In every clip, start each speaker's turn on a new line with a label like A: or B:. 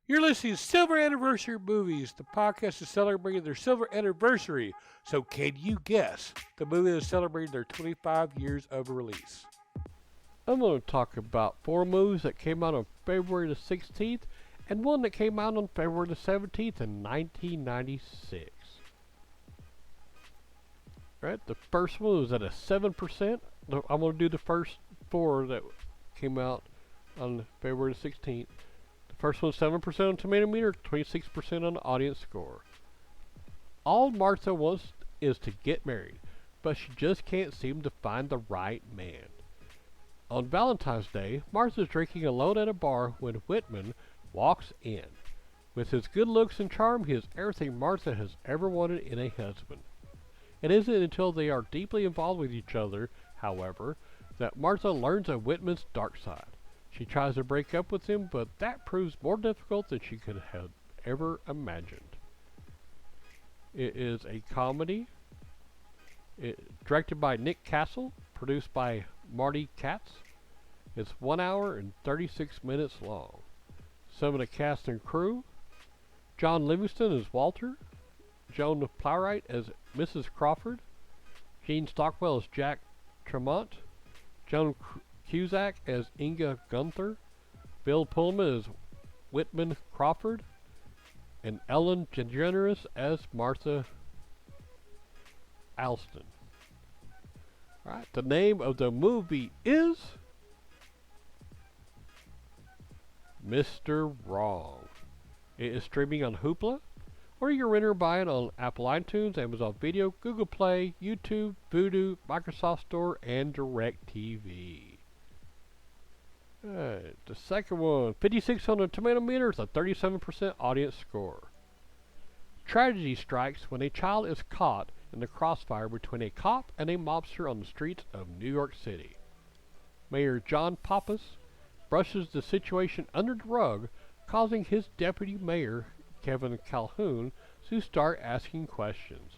A: You're listening to Silver Anniversary Movies. The podcast is celebrating their silver anniversary. So, can you guess the movie that is celebrating their 25 years of release?
B: I'm going to talk about 4 movies that came out on February the 16th and one that came out on February the 17th in 1996. Right, the first one was at a 7%. I'm going to do the first 4 that came out on February the 16th. First one, 7% on Tomato Meter, 26% on the audience score. All Martha wants is to get married, but she just can't seem to find the right man. On Valentine's Day, Martha's drinking alone at a bar when Whitman walks in. With his good looks and charm, he is everything Martha has ever wanted in a husband. It isn't until they are deeply involved with each other, however, that Martha learns of Whitman's dark side. She tries to break up with him, but that proves more difficult than she could have ever imagined. It is a comedy, directed by Nick Castle, produced by Marty Katz. It's 1 hour and 36 minutes long. Some of the cast and crew: John Livingston as Walter, Joan Plowright as Mrs. Crawford, Gene Stockwell as Jack Tremont, Joan Cusack as Inga Gunther, Bill Pullman as Whitman Crawford, and Ellen DeGeneres as Martha Alston. Alright, the name of the movie is Mr. Wrong. It is streaming on Hoopla, or you can rent or buy it on Apple iTunes, Amazon Video, Google Play, YouTube, Vudu, Microsoft Store, and DirecTV. Alright, the second one, 56 on the Tomato Meter, is a 37% audience score. Tragedy strikes when a child is caught in the crossfire between a cop and a mobster on the streets of New York City. Mayor John Pappas brushes the situation under the rug, causing his deputy mayor, Kevin Calhoun, to start asking questions.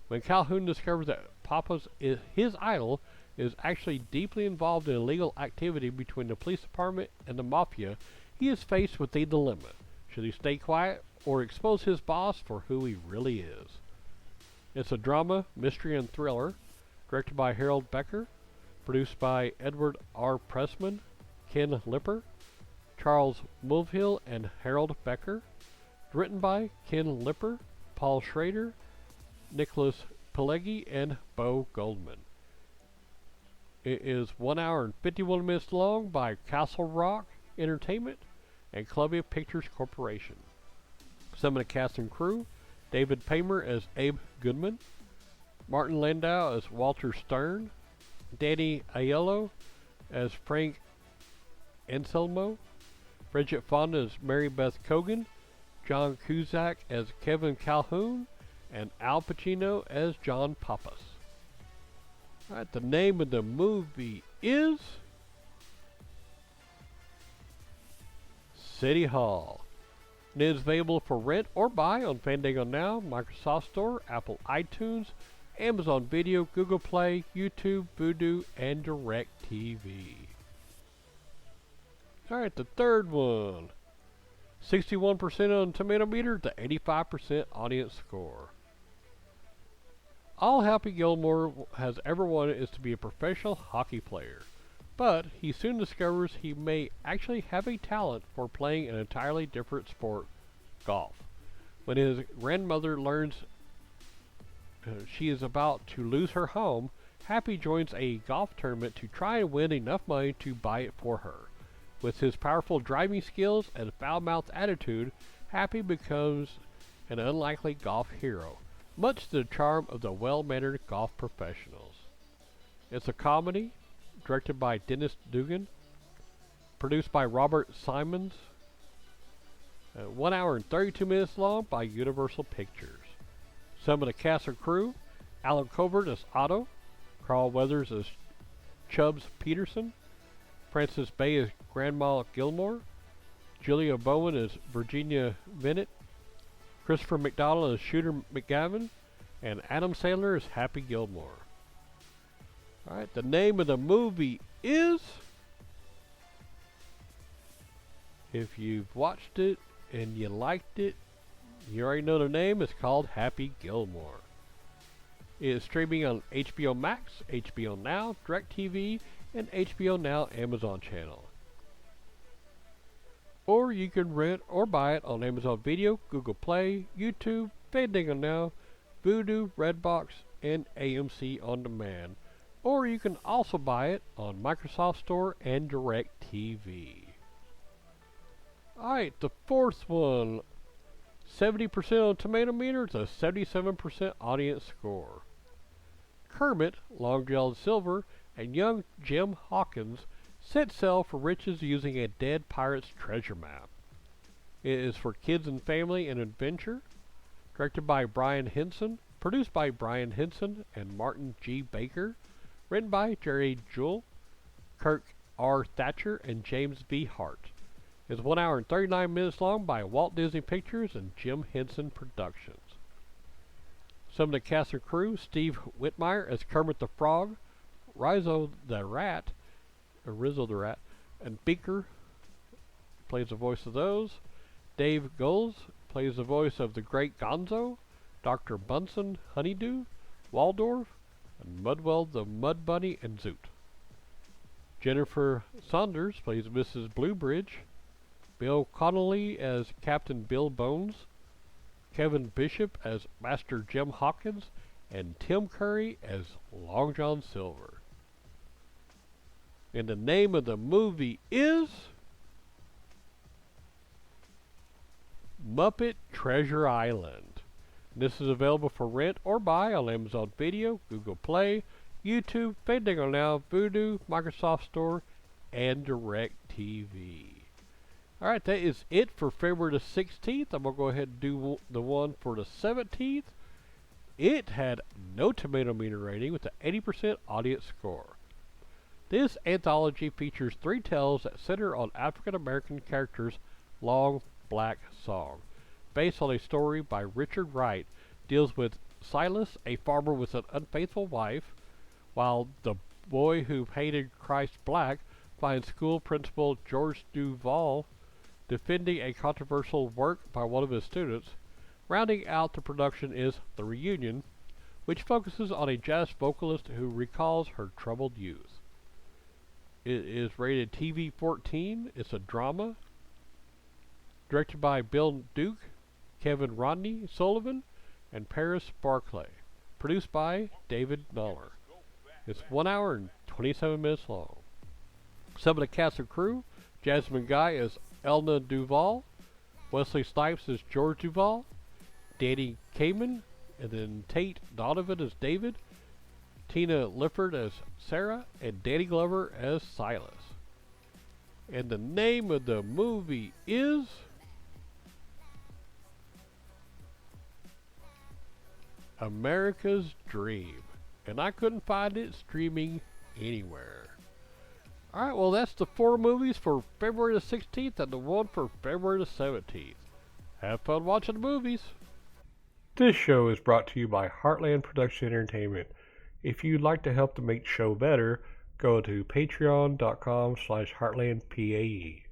B: When Calhoun discovers that Pappas, his idol, is actually deeply involved in illegal activity between the police department and the mafia, he is faced with a dilemma. Should he stay quiet or expose his boss for who he really is? It's a drama, mystery, and thriller, directed by Harold Becker, produced by Edward R. Pressman, Ken Lipper, Charles Mulvihill, and Harold Becker. Written by Ken Lipper, Paul Schrader, Nicholas Pileggi, and Bo Goldman. It is 1 hour and 51 minutes long by Castle Rock Entertainment and Columbia Pictures Corporation. Some of the cast and crew: David Paymer as Abe Goodman, Martin Landau as Walter Stern, Danny Aiello as Frank Anselmo, Bridget Fonda as Mary Beth Cogan, John Cusack as Kevin Calhoun, and Al Pacino as John Pappas. Alright, the name of the movie is City Hall. It is available for rent or buy on Fandango Now, Microsoft Store, Apple iTunes, Amazon Video, Google Play, YouTube, Vudu, and DirecTV. Alright, the third one. 61% on Tomato Meter to 85% audience score. All Happy Gilmore has ever wanted is to be a professional hockey player, but he soon discovers he may actually have a talent for playing an entirely different sport, golf. When his grandmother learns she is about to lose her home, Happy joins a golf tournament to try and win enough money to buy it for her. With his powerful driving skills and foul-mouthed attitude, Happy becomes an unlikely golf hero, much to the charm of the well-mannered golf professionals. It's a comedy, directed by Dennis Dugan, produced by Robert Simons, 1 hour and 32 minutes long by Universal Pictures. Some of the cast and crew: Alan Covert as Otto, Carl Weathers as Chubbs Peterson, Frances Bay as Grandma Gilmore, Julia Bowen as Virginia Bennett, Christopher McDonald as Shooter McGavin, and Adam Sandler as Happy Gilmore. Alright, the name of the movie is, if you've watched it, and you liked it, you already know the name. It's called Happy Gilmore. It is streaming on HBO Max, HBO Now, DirecTV, and HBO Now Amazon channel. Or you can rent or buy it on Amazon Video, Google Play, YouTube, Fandango Now, Vudu, Redbox, and AMC On Demand. Or you can also buy it on Microsoft Store and DirecTV. Alright, the fourth one. 70% on Tomato Meter to 77% audience score. Kermit, Long-Jawed Silver, and young Jim Hawkins set sail for riches using a dead pirate's treasure map. It is for kids and family and adventure. Directed by Brian Henson, produced by Brian Henson and Martin G. Baker, written by Jerry Jewell, Kirk R. Thatcher, and James B. Hart. It's 1 hour and 39 minutes long by Walt Disney Pictures and Jim Henson Productions. Some of the cast and crew: Steve Whitmire as Kermit the Frog, Rizzo the Rat, and Beaker plays the voice of those. Dave Goelz plays the voice of the Great Gonzo, Dr. Bunsen Honeydew, Waldorf, and Mudwell the Mud Bunny, and Zoot. Jennifer Saunders plays Mrs. Bluebridge, Bill Connolly as Captain Bill Bones, Kevin Bishop as Master Jim Hawkins, and Tim Curry as Long John Silver. And the name of the movie is Muppet Treasure Island. This is available for rent or buy on Amazon Video, Google Play, YouTube, Fandango Now, Vudu, Microsoft Store, and DirecTV. Alright, that is it for February the 16th. I'm going to go ahead and do the one for the 17th. It had no tomato meter rating with an 80% audience score. This anthology features 3 tales that center on African American characters' long black song. Based on a story by Richard Wright, deals with Silas, a farmer with an unfaithful wife, while the boy who painted Christ black finds school principal George Duval defending a controversial work by one of his students. Rounding out the production is The Reunion, which focuses on a jazz vocalist who recalls her troubled youth. It is rated TV 14. It's a drama. Directed by Bill Duke, Kevin Rodney Sullivan, and Paris Barclay. Produced by David Muller. It's 1 hour and 27 minutes long. Some of the cast and crew: Jasmine Guy as Elna Duval, Wesley Snipes as George Duval, Danny Kamen, and then Tate Donovan as David, Tina Lifford as Sarah, and Danny Glover as Silas. And the name of the movie is America's Dream. And I couldn't find it streaming anywhere. Alright, well that's the 4 movies for February the 16th and the one for February the 17th. Have fun watching the movies.
A: This show is brought to you by Heartland Production Entertainment. If you'd like to help to make the show better, go to patreon.com/heartlandpae.